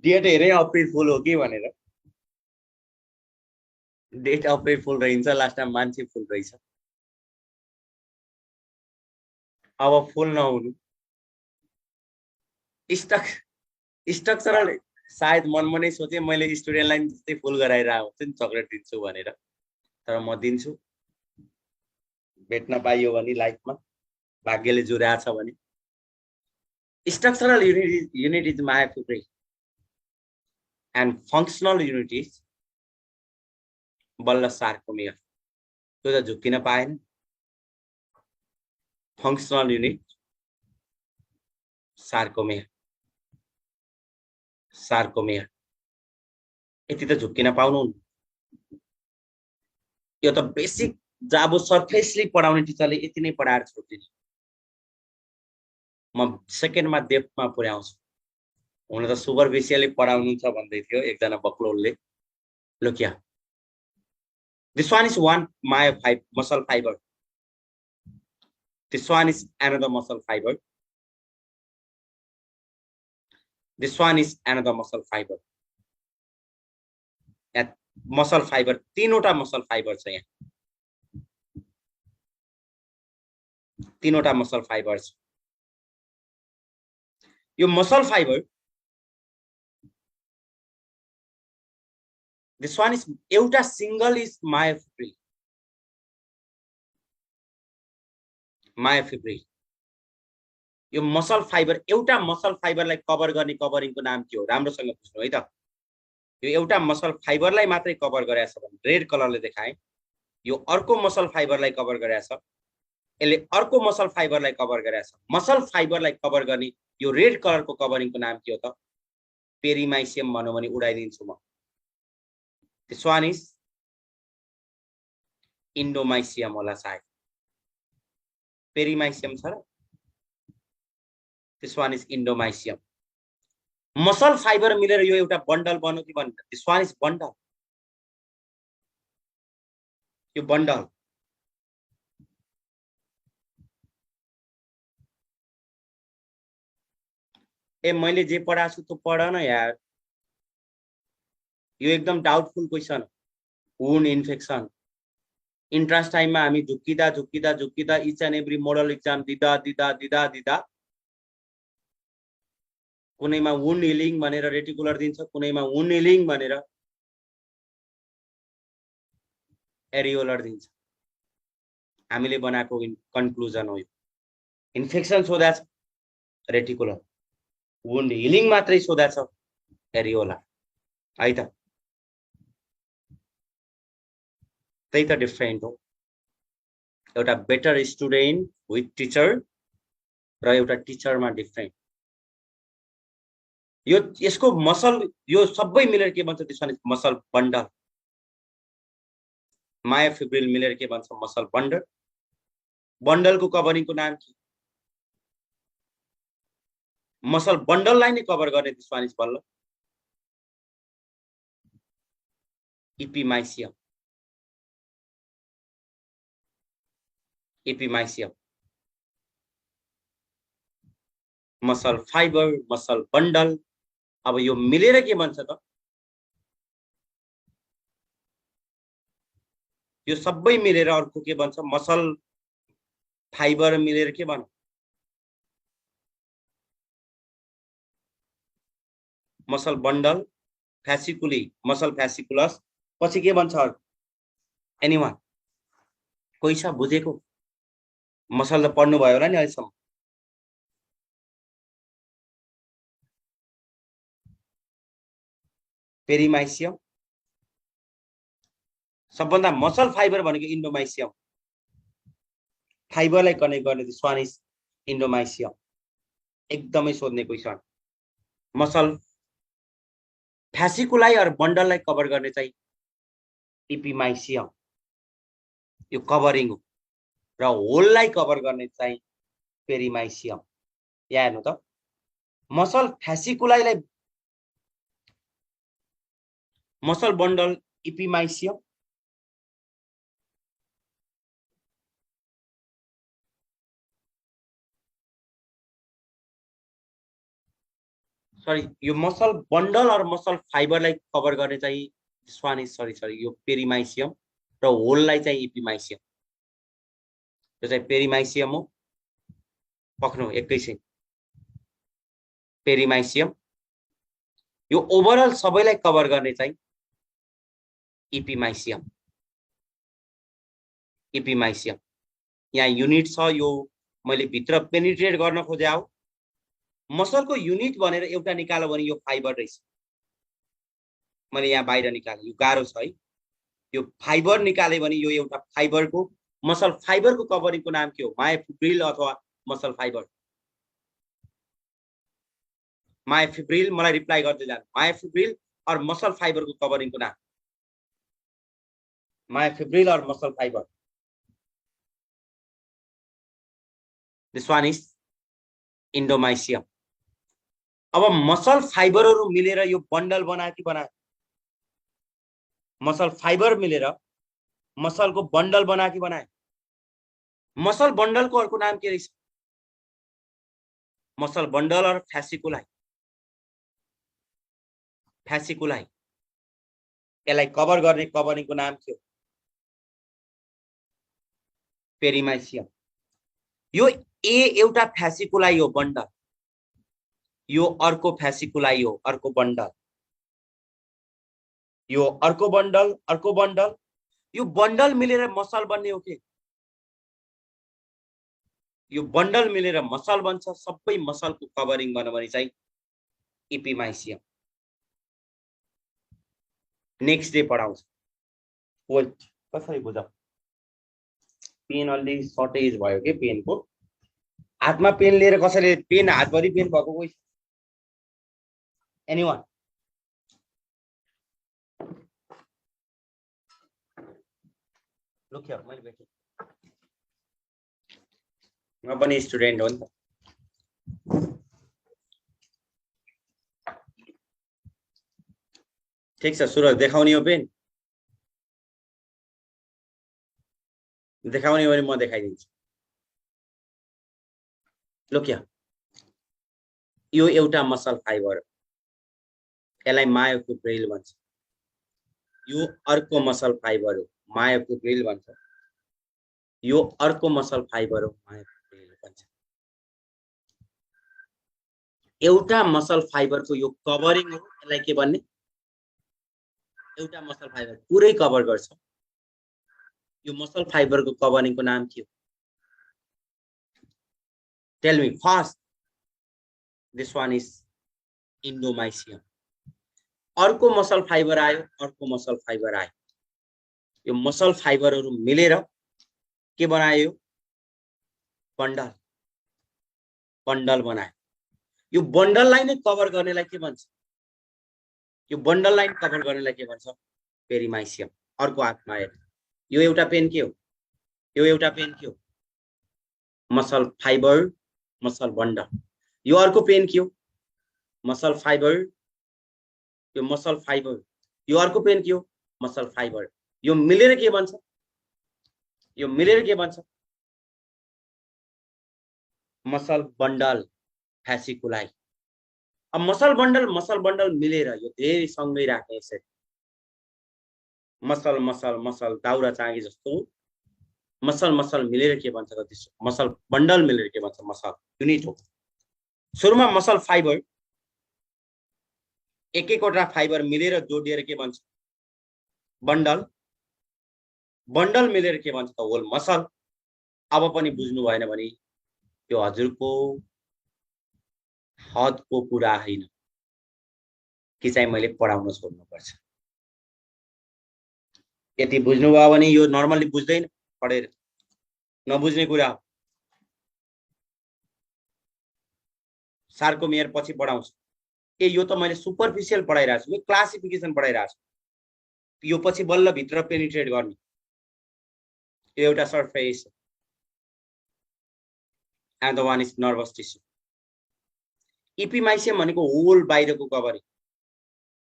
डेट हेरे अप्रिल फुल हो कि भनेर, डेट अप्रिल फुल रहन्छ, लास्टमा मान्छे फुल रहेछ। अब फुल नहुनु स्ट्रक्चरल सायद मनमा नै सोचे मैले स्टुडेन्टलाई जस्तै फुल गराएर आउँछु नि चकलेट दिन्छु भनेर, तर म दिन्छु। भेट्न पाइयो भने लाइफमा, भाग्यले जुराछ भने। Structural unit is myofibril and functional unit is बल्ल sarcomere. त्यो त झुक्किन पाएन. Functional unit sarcomere. यति त झुक्किन पाउनुहुन्न. यो त बेसिक जाबो सरफेसली पढाउने टिचरले यति नै पढाएर छोड्दिने. म सेकेन्डमा डेप्थमा पुर्याउँछु. हुन त सुपरफिसियली पढाउनुहुन्छ भन्दै थियो एकजना बक्लोलले. लो क्या, this one is one muscle fiber. This one is another muscle fiber. This one is another muscle fiber. At muscle fiber, तीनवटा muscle fiber छ यहाँ. तीनवटा muscle fibers. यो muscle fiber, this one is एउटा single is myofibril. यो muscle fiber एउटा muscle fiber लाई cover गर्ने कभरिङको नाम के हो? राम्रोसँग बुझ्नु है त. यो एउटा muscle fiber लाई मात्रै कभर गरेछ भने रेड कलरले देखाए. यो अर्को muscle fiber लाई कभर गरेछ. यसले अर्को muscle fiber लाई कभर गरेछ. muscle fiber लाई कभर गर्ने यो रेड कलरको कभरिङको नाम के हो त? पेरिमाइसियम भनौं भने उडाइदिन्छु म. This one is endomysium होला सायद. Perimysium छ र. This one is endomysium. Muscle fiber मिलेर यो एउटा बन्डल बन्यो कि भन्नु. This one is bundle. यो बन्डल. ए मैले जे पढाछु त्यो पढ न यार. यो एकदम doubtful question. Wound infection. Entrance टाइममा हामी झुक्किदा each and every model exam दिदा कुनैमा वुन्ड हिलिङ भनेर रेटिकुलर दिन्छ, कुनैमा वुन्ड हिलिङ भनेर एरियोलर दिन्छ. हामीले बनाएको कन्क्लुजन हो यो. इन्फेक्सन सोधा छ रेटिकुलर, वुन्ड हिलिङ मात्रै सोधा छ एरियोलर. है त. त्यही त डिफरेन्ट हो. एउटा बेटर स्टुडेन्ट विथ टिचर र एउटा टिचरमा डिफरेन्ट. यो यसको मसल यो सबै मिलेर के भन्छ? त्यसमा मसल बन्डल. मायोफिब्रिल मिलेर के भन्छ? Muscle bundle. बन्डलको कभरिङको नाम के? मसल बन्डललाई नै कभर गर्ने त्यसमा बल्ल epimysium. Muscle fibre, muscle bundle. अब यो मिलेर के भन्छ त? यो सबै मिलेर अर्को के भन्छ? मसल फाइबर मिलेर के भन्छ? Muscle bundle. Fasciculi, muscle fasciculus. पछि के भन्छ? एनीवन कोही छ बुझेको? मसल त पढ्नु भयो होला नि अहिलेसम्म. पेरिमाइसियम. सबभन्दा मसल फाइबर भनेको इन्डोमाइसियम. फाइबरलाई कनेक्ट गर्ने स्वान इज इन्डोमाइसियम. एकदमै सोध्ने क्वेशन. मसल फ्यासिकुलाई र बन्डललाई कभर गर्ने चाहिँ इपिमाइसियम. यो कभरिङ हो. र होललाई कभर गर्ने चाहिँ पेरिमाइसियम. यहाँ हेर्नु त. मसल फ्यासिकुलाईलाई मसल बन्डल इपिमाइसियम. सरी, यो मसल बन्डल और मसल फाइबरलाई कभर गर्ने चाहिँ स्वानी सरी यो पेरिमाइसियम र होललाई चाहिँ इपिमाइसियम. यो चाहिँ पेरिमाइसियम हो. पक्नु एकैछिन. पेरिमाइसियम. यो ओभरअल सबैलाई कभर गर्ने चाहिँ इपिमाइसियम. यहाँ युनिट छ. यो मैले भित्र पेनिट्रेट गर्न खोजे हो. मसलको युनिट भनेर एउटा निकाल्यो भने यो फाइबर रहेछ। मैले यहाँ बाहिर निकालेँ, यो गाह्रो छ है। यो फाइबर निकाले भने यो एउटा फाइबरको मसल फाइबरको कभरिङको नाम के हो? मायोफिब्रिल अथवा मसल फाइबर। मायोफिब्रिल, मलाई रिप्लाई गर्दै जानु। मायोफिब्रिल और मसल फाइबरको कभरिङको नाम। मायोफिब्रिल और muscle fibre. This one is endomysium. अब मसल फाइबरहरू मिलेर यो बन्डल बनायो कि बनायो? मसल फाइबर मिलेर मसलको बन्डल बनायो कि बनायो? मसल बन्डलको अर्को नाम के रहेछ? मसल बन्डल और फ्यासिकुलाई। फ्यासिकुलाई यसलाई कभर गर्ने कभरिङको नाम के हो? पेरिमाइसियम। यो एउटा फ्यासिकुलाई हो बन्डल, यो अर्को फ्यासिकुलाई हो अर्को बन्डल, यो अर्को बन्डल अर्को बन्डल। यो बन्डल मिलेर मसल बन्ने हो के? यो बन्डल मिलेर मसल बन्छ। सबै मसलको कभरिङ बन्यो भने चाहिँ इपिमाइसियम। नेक्स्ट डे पढाउँछ। वेट कसरी बुझाउ? पेन अलि सर्टेज भयो के पेनको? हातमा पेन लिएर कसैले पेन हातभरि पेन भएको कोही? एनीवन? लुक हियर, मैले भेटेँ। म पनि स्टुडेन्ट हो नि त। ठीक छ सुरज, देखाउने हो पेन? देखाउने हो भने म देखाइदिन्छु। लुक हियर, यो एउटा मसल फाइबर, यसलाई मायोफिब्रिल भन्छ। यो अर्को मसल फाइबर हो, मायोफिब्रिल भन्छ। यो अर्को मसल फाइबर हो, मायोफिब्रिल भन्छ। एउटा मसल फाइबरको यो कभरिङ हो, यसलाई के भन्ने? एउटा मसल फाइबर पुरै कभर गर्छ। यो मसल फाइबरको कभरिङको नाम के हो? Tell me fast. This one is endomysium. अर्को मसल फाइबर आयो, अर्को मसल फाइबर आयो। यो मसल फाइबरहरू मिलेर के बनायो? बन्डल। बन्डल बनायो। यो बन्डललाई नै कभर गर्नेलाई के भन्छ? यो बन्डललाई कभर गर्नेलाई के भन्छ? पेरिमाइसियम। अर्को हातमा आयो। यो एउटा पेन के हो? यो एउटा पेन के हो? Muscle fibre, muscle bundle. यो अर्को पेन के हो? मसल फाइबर, यो मसल फाइबर। यो अर्को पेन के हो? Muscle fibre. यो मिलेर के भन्छ? यो मिलेर के भन्छ? Muscle bundle, fasciculi. अब मसल बन्डल मिलेर यो धेरै सँगै राख्ने यसरी मसल मसल मसल दाउरा चाँगी जस्तो मसल मिलेर के भन्छ त? त्यसो मसल बन्डल मिलेर के भन्छ? मसल युनिट हो। सुरुमा मसल फाइबर, एक एकवटा फाइबर मिलेर जोडिएर के भन्छ? बन्डल। बन्डल मिलेर के भन्छ त? Whole muscle. अब पनि बुझ्नु भएन भने यो हजुरको हदको कुरा होइन कि चाहिँ मैले पढाउन छोड्नुपर्छ। यति बुझ्नुभयो भने यो नर्मली बुझ्दैन पढेर, नबुझ्ने कुरा हो। सारको मेयर पछि पढाउँछु। ए यो त मैले सुपरफिसियल पढाइरहेको छु, यो क्लासिफिकेसन पढाइरहेको छु। यो पछि बल्ल भित्र पेनिट्रेट गर्ने। यो एउटा surface and the one is nervous tissue. Epimysium भनेको होल बाहिरको कभरिङ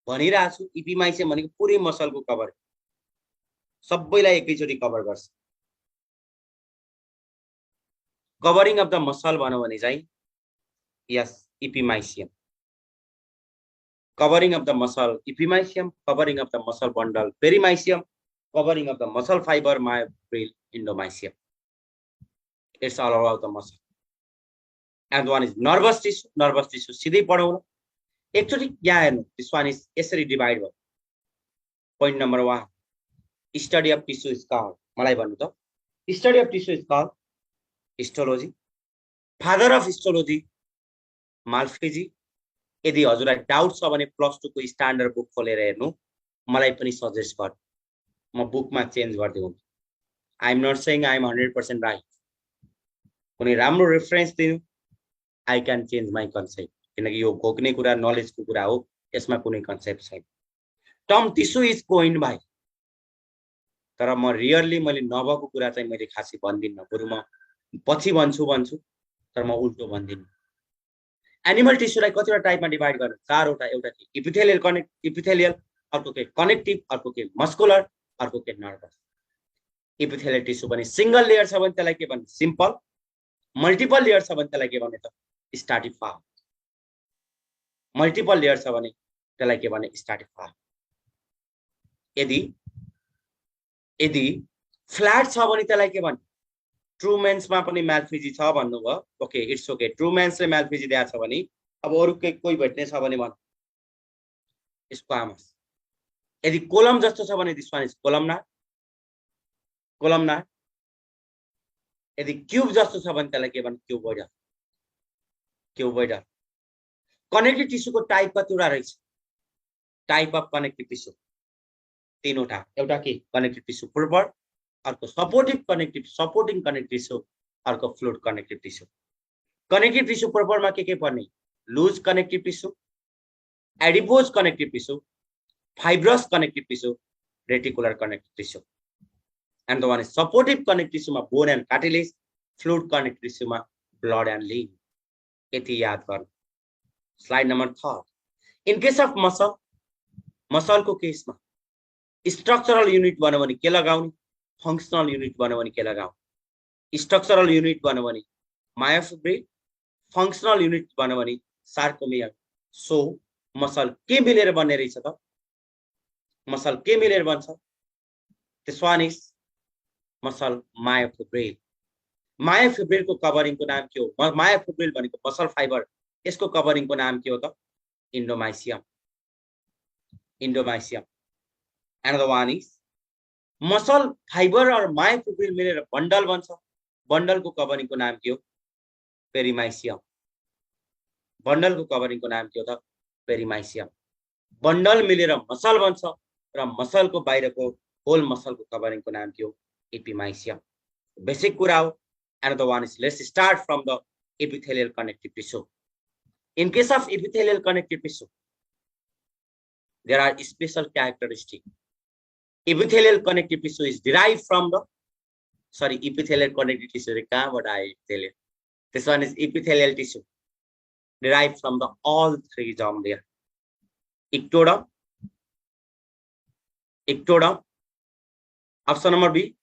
भनिरहेको छु। इपिमाइसियम भनेको पुरै मसलको कभरिङ, सबैलाई एकैचोटि कभर गर्छ। कभरिङ अफ द मसल भनौँ भने चाहिँ यस इपिमाइसियम। covering of the muscle epimysium, covering of the muscle bundle perimysium, covering of the muscle fiber myofibril endomysium. It's all about the muscle. And one is nervous tissue. Nervous tissue सीधै पढाउनु एकचोटि यहाँ हेर्नु. This one is यसरी divide भयो. Point number 1. Study of tissue is called. मलाई भन्नु त. Study of tissue is called histology. Father of histology माल्फेजी यदि हजुरलाई डाउट छ भने +2 को स्ट्यान्डर्ड बुक खोलेर हेर्नु मलाई पनि सजेस्ट गर्नु म बुकमा चेन्ज गर्दै हुन्छु I am not saying I am 100% right कुनै राम्रो रेफरेन्स दिनु I can change my concept किनकि यो घोक्ने कुरा नलेजको कुरा हो यसमा कुनै कन्सेप्ट छैन टर्म टिस्यु इज कोइन भाइ तर म रियरली मैले नभएको कुरा चाहिँ मैले खासै भन्दिनँ बरु म पछि भन्छु तर म उल्टो भन्दिनँ एनिमल टिस्युलाई कतिवटा टाइपमा डिभाइड गर्ने चारवटा एउटा इपिथेलियल अर्को के कनेक्टिभ अर्को के मस्कुलर अर्को के नर्भस इपिथेलियल टिस्यु पनि सिंगल लेयर छ भने त्यसलाई के भन्छ सिम्पल मल्टिपल लेयर छ भने त्यसलाई के भन्ने त स्ट्राटिफार्म मल्टिपल लेयर छ भने त्यसलाई के भन्ने स्ट्राटिफार्म यदि फ्ल्याट छ भने त्यसलाई के भन्ने ट्रुमेन्समा पनि म्याल्फिजी छ भन्नुभयो ओके इट्स ओके ट्रुमेन्सले म्याल्फिजी दिएको छ भने अब अरु कोही भेट्ने छ भने भन स्क्वामस यदि कोलम जस्तो छ भने दिस वान इज कोलमनार यदि क्यूब जस्तो छ भने त्यसलाई के भन्छ क्यूबोइडल कनेक्टिभ टिस्युको टाइप कतिवटा रहेछ टाइप अफ कनेक्टिभ टिस्यु तीनवटा एउटा के कनेक्टिभ टिस्यु प्रोपर अर्को सपोर्टिङ कनेक्टिभ टिस्यु अर्को fluid connective tissue connective tissue प्रोपरमा के पर्ने loose connective tissue adipose connective tissue fibrous connective tissue reticular connective tissue and the one is supportive connective tissue ma bone and cartilage fluid connective tissue ma blood and lymph यति याद गर्नु slide number 3 in case of muscle को केसमा structural unit बन्यो भने के लगाउने functional unit बन्यो भने के लगाउने स्ट्रक्चरल युनिट बन्यो भने मायोफिब्रिल फंक्शनल युनिट बन्यो भने सार्कोमियर सो मसल के मिलेर बन्ने रहेछ त मसल के मिलेर बन्छ this one is muscle myofibril को कभरिङ को नाम के हो मायोफिब्रिल भनेको मसल फाइबर यसको कभरिङ को नाम के हो त endomysium and the one is muscle fibre और मायोफिब्रिल मिलेर बन्डल बन्छ बन्डल को कभरिङ को नाम के हो पेरिमाइसियम बन्डल को कभरिङ को नाम के हो त पेरिमाइसियम बन्डल मिलेर मसल बन्छ र मसल को बाहिर को होल मसल को कभरिङ को नाम के हो एपिमाइसियम बेसिक कुरा हो and the one is let's start from the epithelial connective tissue in case of epithelial connective tissue there are special characteristics epithelial connective tissue is derived from the epithelial connective tissue what I tell you this one is epithelial tissue derived from the all three germ layer ectoderm option number B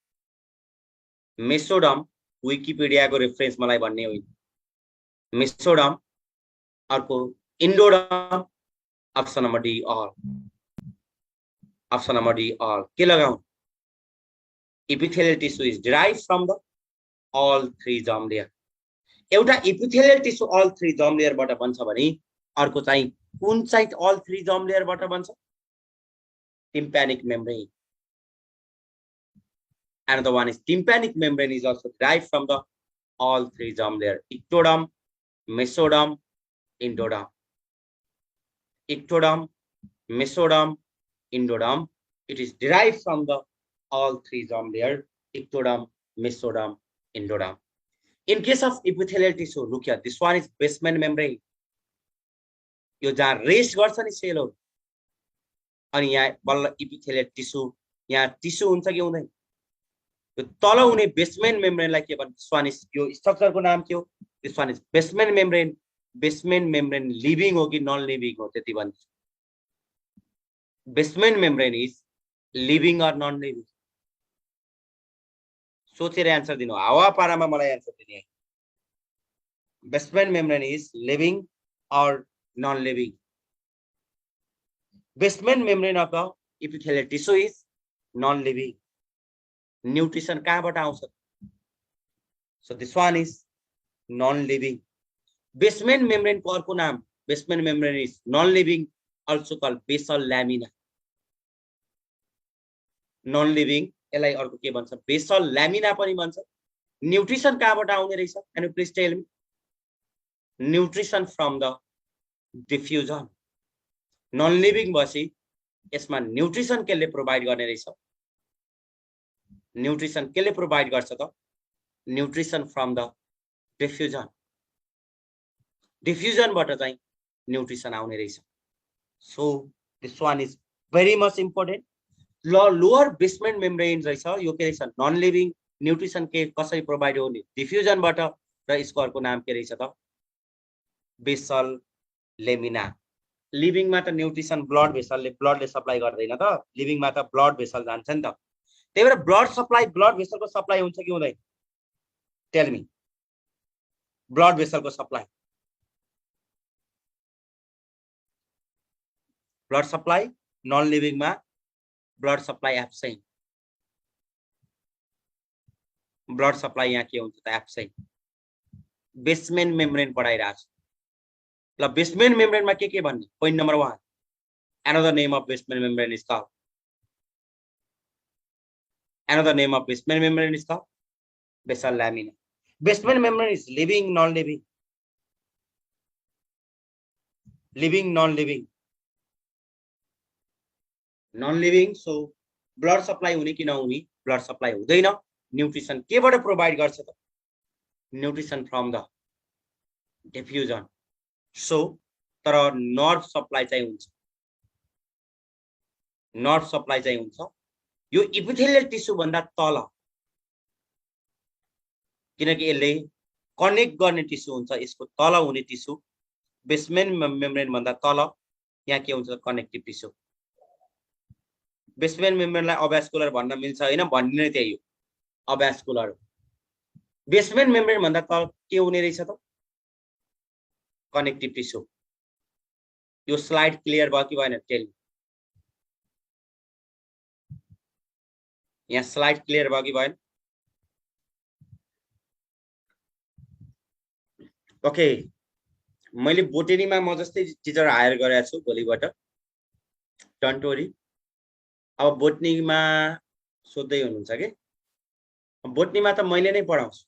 mesoderm Wikipedia को reference मलाई भन्ने होइन mesoderm अर्को endoderm option number D all के लगाऊ epithelial tissue is derived from the all three germ layer एउटा epithelial tissue all three germ layer बाट बन्छ भने अर्को चाहिँ कुन चाहिँ ऑल थ्री जर्म लेयर बाट बन्छ tympanic membrane and the one is tympanic membrane is also derived from the all three germ layer ectoderm mesoderm endoderm it is derived from the all three germ layer ectoderm mesoderm endoderm in case of epithelial tissue look here this one is basement membrane यो जहाँ rest गर्छ नि सेलहरु अनि यहाँ बल्ल epithelial tissue यहाँ tissue हुन्छ कि हुँदैन यो तल हुने बेसमेन्ट मेम्ब्रेनलाई के भन्छ दिस वान इज यो स्ट्रक्चर को नाम के हो this one is basement membrane living हो कि नन लिभिङ हो त्यति भन्छ basement membrane is living or non living सोचेर आन्सर दिनु हावा पारामा मलाई आन्सर दिने basement membrane is living or non living basement membrane of the epithelial tissue is non living nutrition कहाँबाट आउँछ so this one is non living basement membrane को अर्को नाम basement membrane is non living also called basal lamina non living यसलाई अर्को के भन्छ basal ल्यामिना पनि भन्छ न्यूट्रिशन कहाँबाट आउने रहेछ can you please tell me nutrition from the diffusion non living बसी यसमा न्यूट्रिसन केले प्रोभाइड गर्ने रहेछ न्यूट्रिसन केले प्रोभाइड गर्छ त न्यूट्रिसन फ्रम द डिफ्युजन डिफ्युजनबाट चाहिँ न्यूट्रिसन आउने रहेछ so this one is very much important lower basement membrane रहेछ यो के रहेछ नन लिभिङ न्यूट्रिसन के कसरी प्रोभाइड हुने डिफ्युजनबाट र यसको अर्को नाम के रहेछ त बेसल लेमिना लिभिङमा त न्यूट्रिसन ब्लडले सप्लाई गर्दैन त लिभिङमा त ब्लड भेसल जान्छ नि त त्यही भएर ब्लड भेसलको सप्लाई हुन्छ कि हुँदैन टेल मी ब्लड भेसलको सप्लाई ब्लड सप्लाई नन लिभिङमा blood supply absent blood supply यहाँ के हुन्छ त एब्सेन्ट बेसमेन्ट मेम्ब्रेन पढाइरहेको छु ल बेसमेन्ट मेम्ब्रेनमा के भन्ने point number 1 another name of basement membrane is called basal lamina basement membrane is living non living so blood supply हुने कि नहुने blood supply हुँदैन न्यूट्रिसन केबाट प्रोभाइड गर्छ त nutrition from the diffusion so तर नर्भ सप्लाई चाहिँ हुन्छ यो इपिथेलियल टिस्यु भन्दा तल किनकि यसले कनेक्ट गर्ने टिस्यु हुन्छ यसको तल हुने टिस्यु बेसमेन्ट मेम्ब्रेन भन्दा तल यहाँ के हुन्छ कनेक्टिभ टिस्यु बेसमेन्ट मेम्ब्रेनलाई अभ्यास्कुलर भन्न मिल्छ हैन भन्ने त्यही हो अभ्यास्कुलर बेसमेन्ट मेम्ब्रेन भन्दा तल के हुने रहेछ त कनेक्टिभ टिस्यु यो स्लाइड क्लियर भयो कि भएन टेल यहाँ स्लाइड क्लियर भयो कि भएन ओके मैले बोटेनीमा म जस्तै टिचर हायर गरेको छु भोलिबाट डोन्ट वरी अब बोटनीमा सोध्दै हुनुहुन्छ के बोटनीमा त मैले नै पढाउँछु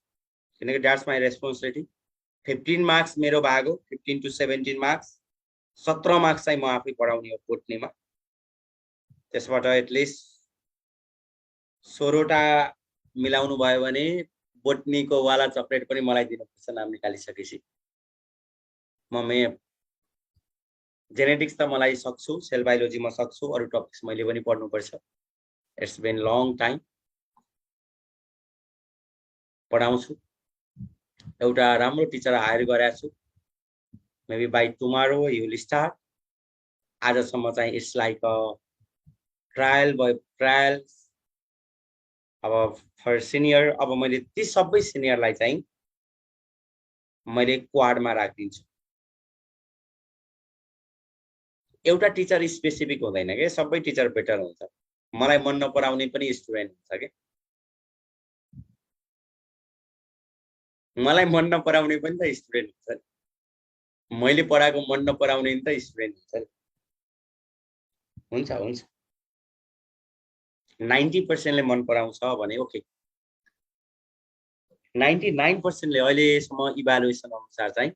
किनकि द्याट्स माई रेस्पोन्सिबिलिटी 15 मार्क्स मेरो भाग हो 15 to 17 मार्क्स 17 मार्क्स चाहिँ म आफै पढाउने हो बोटनीमा त्यसबाट एटलिस्ट 16 मिलाउनु भयो भने बोटनीको वाला चकलेट पनि मलाई दिनुपर्छ नाम निकालिसकेपछि म जेनेटिक्स त मलाई सक्छु सेल बायोलोजी म सक्छु अरु टपिक्स मैले पनि पढ्नुपर्छ इट्स बीन लङ टाइम पढाउँछु एउटा राम्रो टिचर हायर गरेको छु maybe by tomorrow you will start आजसम्म चाहिँ इट्स लाइक अ ट्रायल अब फर सिनियर अब मैले ती सबै सिनियरलाई चाहिँ मैले क्वाडमा राखिदिन्छु एउटा टिचर स्पेसिफिक हुँदैन के सबै टिचर बेटर हुन्छ मलाई मन नपराउने पनि स्टुडेन्ट हुन्छ के मलाई मन नपराउने पनि त स्टुडेन्ट हुन्छ मैले पढाएको मन नपराउने नि त स्टुडेन्ट हुन्छ 90% ले मन पराउँछ भने ओके 99% ले अहिलेसम्म इभ्यालुएसन अनुसार चाहिँ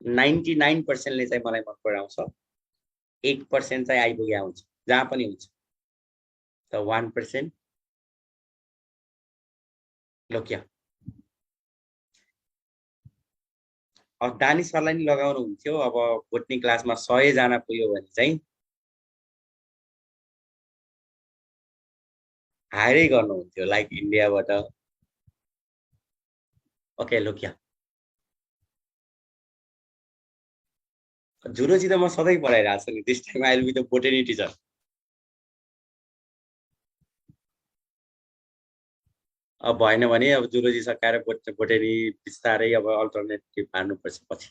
99% ले चाहिँ मलाई मन पराउँछ 1% चाहिँ आइपुग्या हुन्छ जहाँ पनि हुन्छ त 1% लोक्या अब दानी सरलाई नि लगाउनु हुन्थ्यो अब बोटनी क्लासमा 100 जना पुग्यो भने चाहिँ हायरै गर्नुहुन्थ्यो लाइक इन्डियाबाट ओके लोक्या जुलोजी त म सधैँ पढाइरहेको छु नि this time I will be the botany teacher अब भएन भने अब जुलोजी सकाएर बोटनी बिस्तारै अब अल्टरनेटिभ हार्नुपर्छ पछि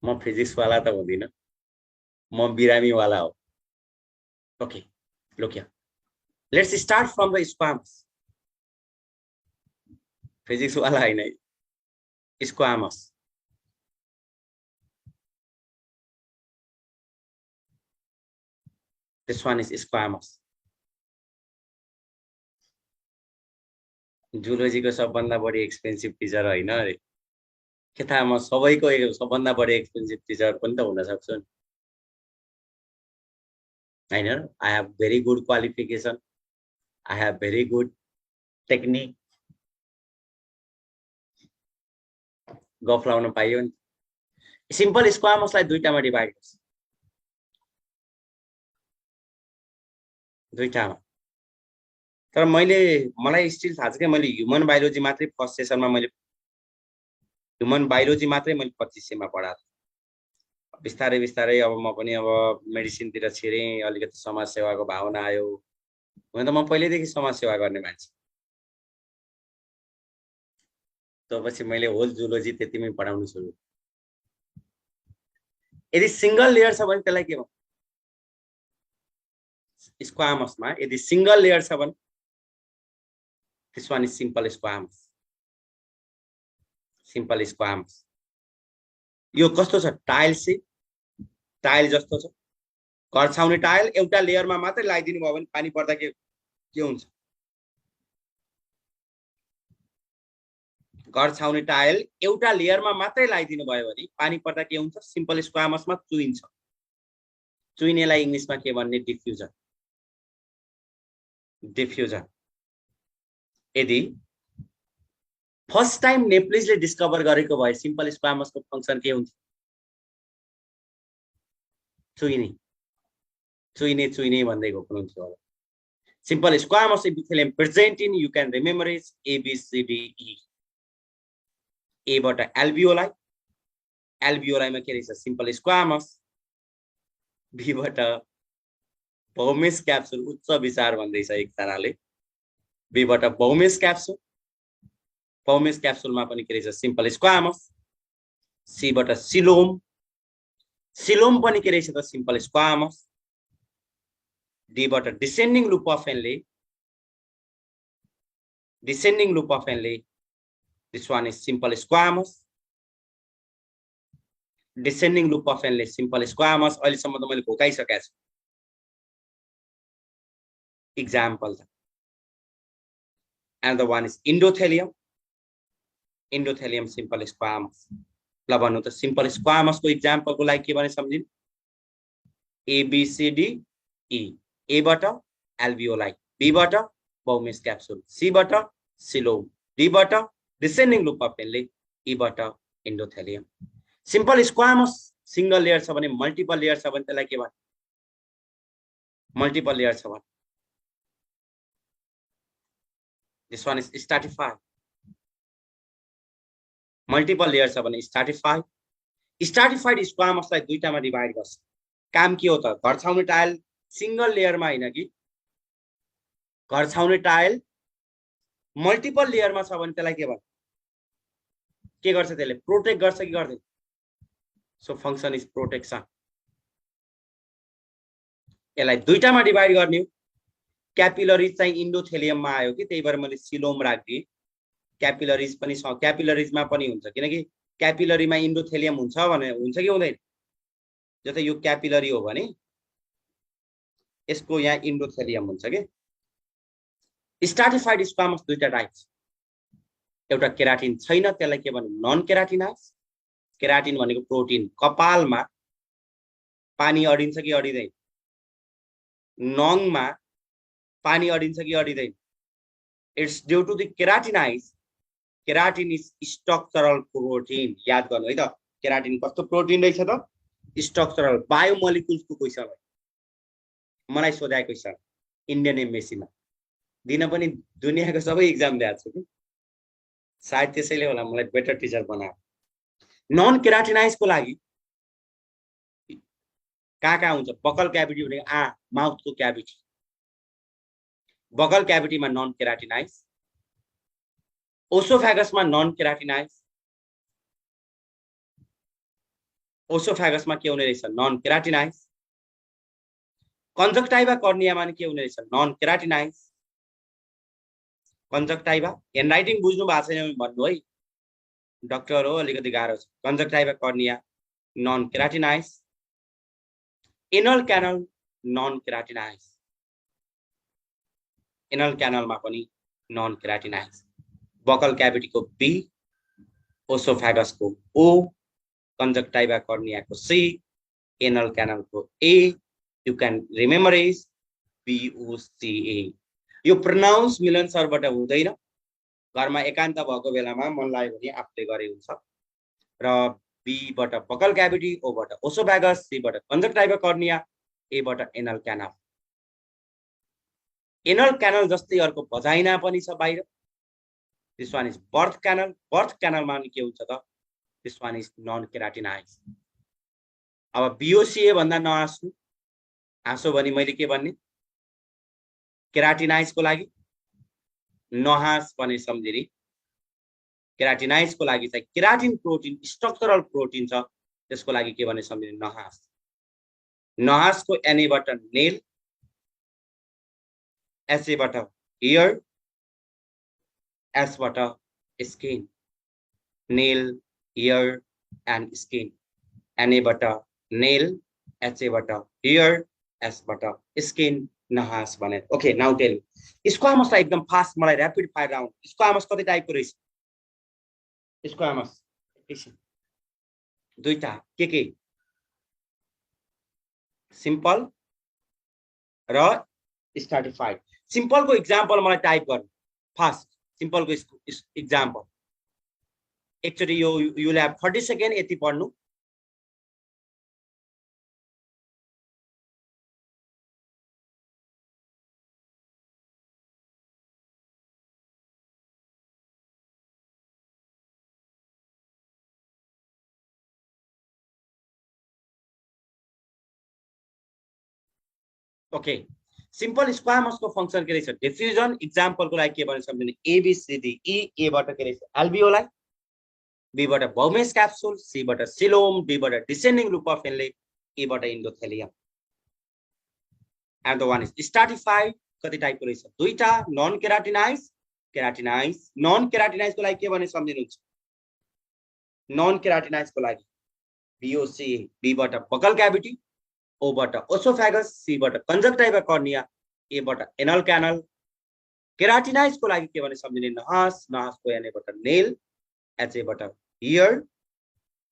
म फिजिक्स वाला त हुँदिन म बिरामी वाला हो ओके लोक्या let's start from the squamous physics वाला हैन squamous this one is squamous जुलोजीको सबभन्दा बढी एक्सपेन्सिभ टिचर होइन अरे के थाहा म सबैको सबभन्दा बढी एक्सपेन्सिभ टिचर पनि त हुन सक्छु नि होइन I have very good qualification I have very good technique गफ लाउन पाइयो नि सिम्पल स्क्वामसलाई दुईटामा डिभाइड गर्छ दुईटामा तर मलाई स्टिल थाहा छ क्या मैले ह्युमन बायोलोजी मात्रै फर्स्ट सेसनमा मैले ह्युमन बायोलोजी मात्रै मैले 2500मा पढाएको बिस्तारै बिस्तारै अब म पनि अब मेडिसिनतिर छिरेँ अलिकति समाज सेवाको भावना आयो हुन त म पहिल्यैदेखि समाज सेवा गर्ने मान्छे त्यसपछि मैले होल जुलोजी त्यतिमै पढाउनु सुरु यदि सिंगल लेयर छ भने त्यसलाई के भन्छ स्क्वामसमा यदि सिंगल लेयर छ भने this one is simple squamous यो कस्तो छ टाइल सी टाइल जस्तो छ घर छाउने टाइल एउटा लेयरमा मात्रै लगाइदिनु भयो भने पानी पर्दा के हुन्छ घर छाउने टाइल एउटा लेयरमा मात्रै लगाइदिनु भयो भने पानी पर्दा के हुन्छ सिम्पल स्क्वामसमा चुइन्छ चुइनेलाई इंग्लिशमा के भन्ने डिफ्युजन यदि फर्स्ट टाइम नेप्लिजले डिस्कभर गरेको भए सिम्पल स्क्वामसको फंक्सन के हुन्छ चुइने भन्दै गएको हुन्थ्यो होला simple squamous epithelium present in you can remember is ABCDE ए बाट एल्भियोलाईमा के रहेछ सिम्पल स्क्वामस बी बाट भौमिस क्याप्सुल उच्च विचार भन्दैछ एकजनाले बी बाट भौमिस क्याप्सुलमा पनि के रहेछ सिम्पल स्क्वामस सी बाट सिलोम पनि के रहेछ त सिम्पल स्क्वामस डी बाट descending loop of Henle this one is simple squamous descending loop of Henle simple squamous अहिलेसम्म त मैले भोकाइसकेको छु example and the one is endothelium simple squamous ल भन्नु त simple squamous को example को लागि के भने सम्झिनु ABCDE A बाट alveoli B बाट भौमिस क्याप्सुल C बाट सिलोम D बाट डिसेन्डिङ लुप अफ एनले ई बाट endothelium simple squamous single layer छ भने मल्टिपल लेयर छ भने त्यसलाई के भन्छ मल्टिपल लेयर छ भने this one is stratified multiple layer छ भने स्ट्राटिफाइड स्क्वामसलाई दुईटामा डिभाइड गर्छ काम के हो त घर छाउने टाइल सिंगल लेयरमा हैन कि घर छाउने टाइल मल्टिपल लेयरमा छ भने त्यसलाई के भन्छ के गर्छ त्यसले प्रोटेक्ट गर्छ कि गर्दैन सो फंक्सन इज प्रोटेक्सन यसलाई दुईटामा डिभाइड गर्ने हो क्यापिलरीज चाहिँ इन्डोथेलियममा आयो कि त्यही भएर मैले सिलोम राख्दिए क्यापिलरीजमा पनि हुन्छ किनकि क्यापिलरीमा इन्डोथेलियम हुन्छ भने हुन्छ कि हुँदैन जस्तै यो क्यापिलरी हो भने यसको यहाँ इन्डोथेलियम हुन्छ के स्ट्राटिफाइड स्क्वामस दुईटा टाइप एउटा केराटिन छैन त्यसलाई के भन्नु नन केराटिनाइज केराटिन भनेको प्रोटिन कपालमा पानी अडिन्छ कि अडिदैन नङमा पानी अडिन्छ कि अडिदैन it's due to the keratin is structural protein याद गर्नु है त केराटिन कस्तो प्रोटिन रहेछ त स्ट्रक्चरल बायोमोलिकुल्सको क्वेशन हो मलाई सोधाएको क्वेशन इन्डियन एमएससीमा दिन पनि दुनियाँको सबै एक्जाम दिएको छु कि सायद त्यसैले होला मलाई बेटर टिचर बनायो नन केराटिनाइजको लागि कहाँ हुन्छ बकल क्याभिटी भनेको माउथको क्याभिटी बकल क्याभिटीमा नन केराटिनाइज ओसोफेगसमा नन केराटिनाइज ओसोफेगसमा के हुने रहेछ नन केराटिनाइज कन्जक्टाइभा कर्नियामा के हुने रहेछ नन केराटिनाइज कन्जक्टाइभा ह्यान्डराइटिङ बुझ्नु भएको छैन भन्नु है डाक्टर हो अलिकति गाह्रो छ conjunctiva cornea non keratinise anal canal non keratinise anal क्यानलमा पनि नन केराटिनाइज बकल क्याभिटीको बी, ओसोफेगसको ओ, कन्जक्टिभा कर्नियाको सी, एनल क्यानलको A. You can remember is BOCA. यो प्रोनाउन्स मिलन सरबाट हुँदैन, घरमा एकान्त भएको बेलामा मन लाग्यो भने आफूले गरे हुन्छ। र बीबाट बकल क्याभिटी, ओबाट ओसोफेगस, सीबाट कन्जक्टिभा कर्निया, एबाट एनल क्यानल। एनल क्यानल जस्तै अर्को भजाइना पनि छ बाहिर, this one is birth canal. Birth क्यानलमा के हुन्छ त, this one is non keratinise. अब BOCA भन्दा नहाँस्नु, हाँसो भने मैले के भन्ने, केराटिनाइजको लागि नहाँस भने सम्झिने। केराटिनाइजको लागि चाहिँ केराटिन प्रोटिन स्ट्रक्चरल प्रोटिन छ, त्यसको लागि के भने सम्झिने, नहाँस। नहाँसको एनएबाट नेल, एसएबाट हियर, एसबाट skin. Nail, hair and skin. एनएबाट नेल, एचएबाट हियर, एसबाट स्किन, नहाँस भने। ओके, नाउ टेल मी स्क्वामसलाई एकदम फास्ट, मलाई ऱ्यापिड फायर राउन्ड। स्क्वामस कति टाइपको रहेछ? स्क्वामस दुईटा, के सिम्पल र स्ट्राटिफाइड। सिम्पलको इक्जाम्पल मलाई टाइप गर्नु फास्ट। सिम्पलको इक्जाम्पल एकचोटि यो युल ह्याभ 30 सेकेन्ड यति पढ्नु। ओके, सिम्पल स्क्वामसको फंक्सन के रहेछ, डिफ्युजन। इक्जाम्पलको लागि के भने सम्झिने, ABCDE। एबाट के रहेछ, एल्बियोलाई, बीबाट बौमेस क्याप्सुल, सीबाट सिलोम, डीबाट डिसेन्डिङ लुप अफ हेनले, एबाट endothelium. And the one is stratified. कति टाइपको रहेछ, दुईटा, नन केराटिनाइज, केराटिनाइज। नन केराटिनाइजको लागि के भने सम्झिनुहुन्छ, नन केराटिनाइजको लागि BOCA, बीबाट बकल क्याभिटी, ओबाट ओसोफेगस, सीबाट कन्जक्टिभा कर्निया, एबाट एनल क्यानल। केराटिनाइजको लागि के भने सम्झिने, नहाँस। नहाँसको एनएबाट नेल, एचएबाट हियर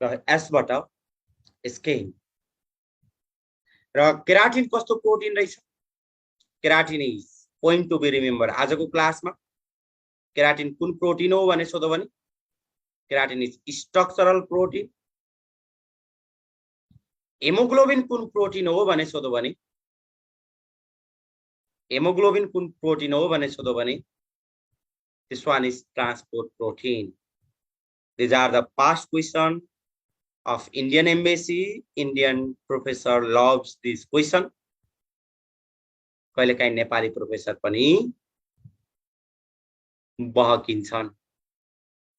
र एसबाट स्किन। र केराटिन कस्तो प्रोटिन रहेछ, keratin is point to be remember. आजको क्लासमा केराटिन कुन प्रोटिन हो भने सोध्यो भने, keratin is structural protein. Haemoglobin कुन प्रोटिन हो भने सोध्यो भने, हेमोग्लोबिन कुन प्रोटिन हो भने सोध्यो भने, this one is transport protein. These are the past question of Indian Embassy. Indian professor loves this question. कहिलेकाहीँ नेपाली प्रोफेसर पनि बहकिन्छन्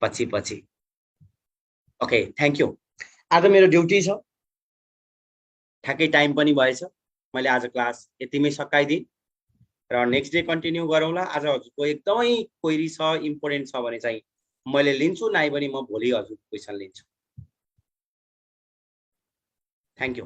पछि पछि। Okay, thank you. आज मेरो ड्युटी छ, ठ्याक्कै टाइम पनि भएछ। मैले आज क्लास यतिमै सकाइदिएँ र नेक्स्ट डे कन्टिन्यू गरौँला। आज हजुरको एकदमै क्वेरी छ, इम्पोर्टेन्ट छ भने चाहिँ मैले लिन्छु, नाइ भने म भोलि हजुरको क्वेसन लिन्छु। Thank you.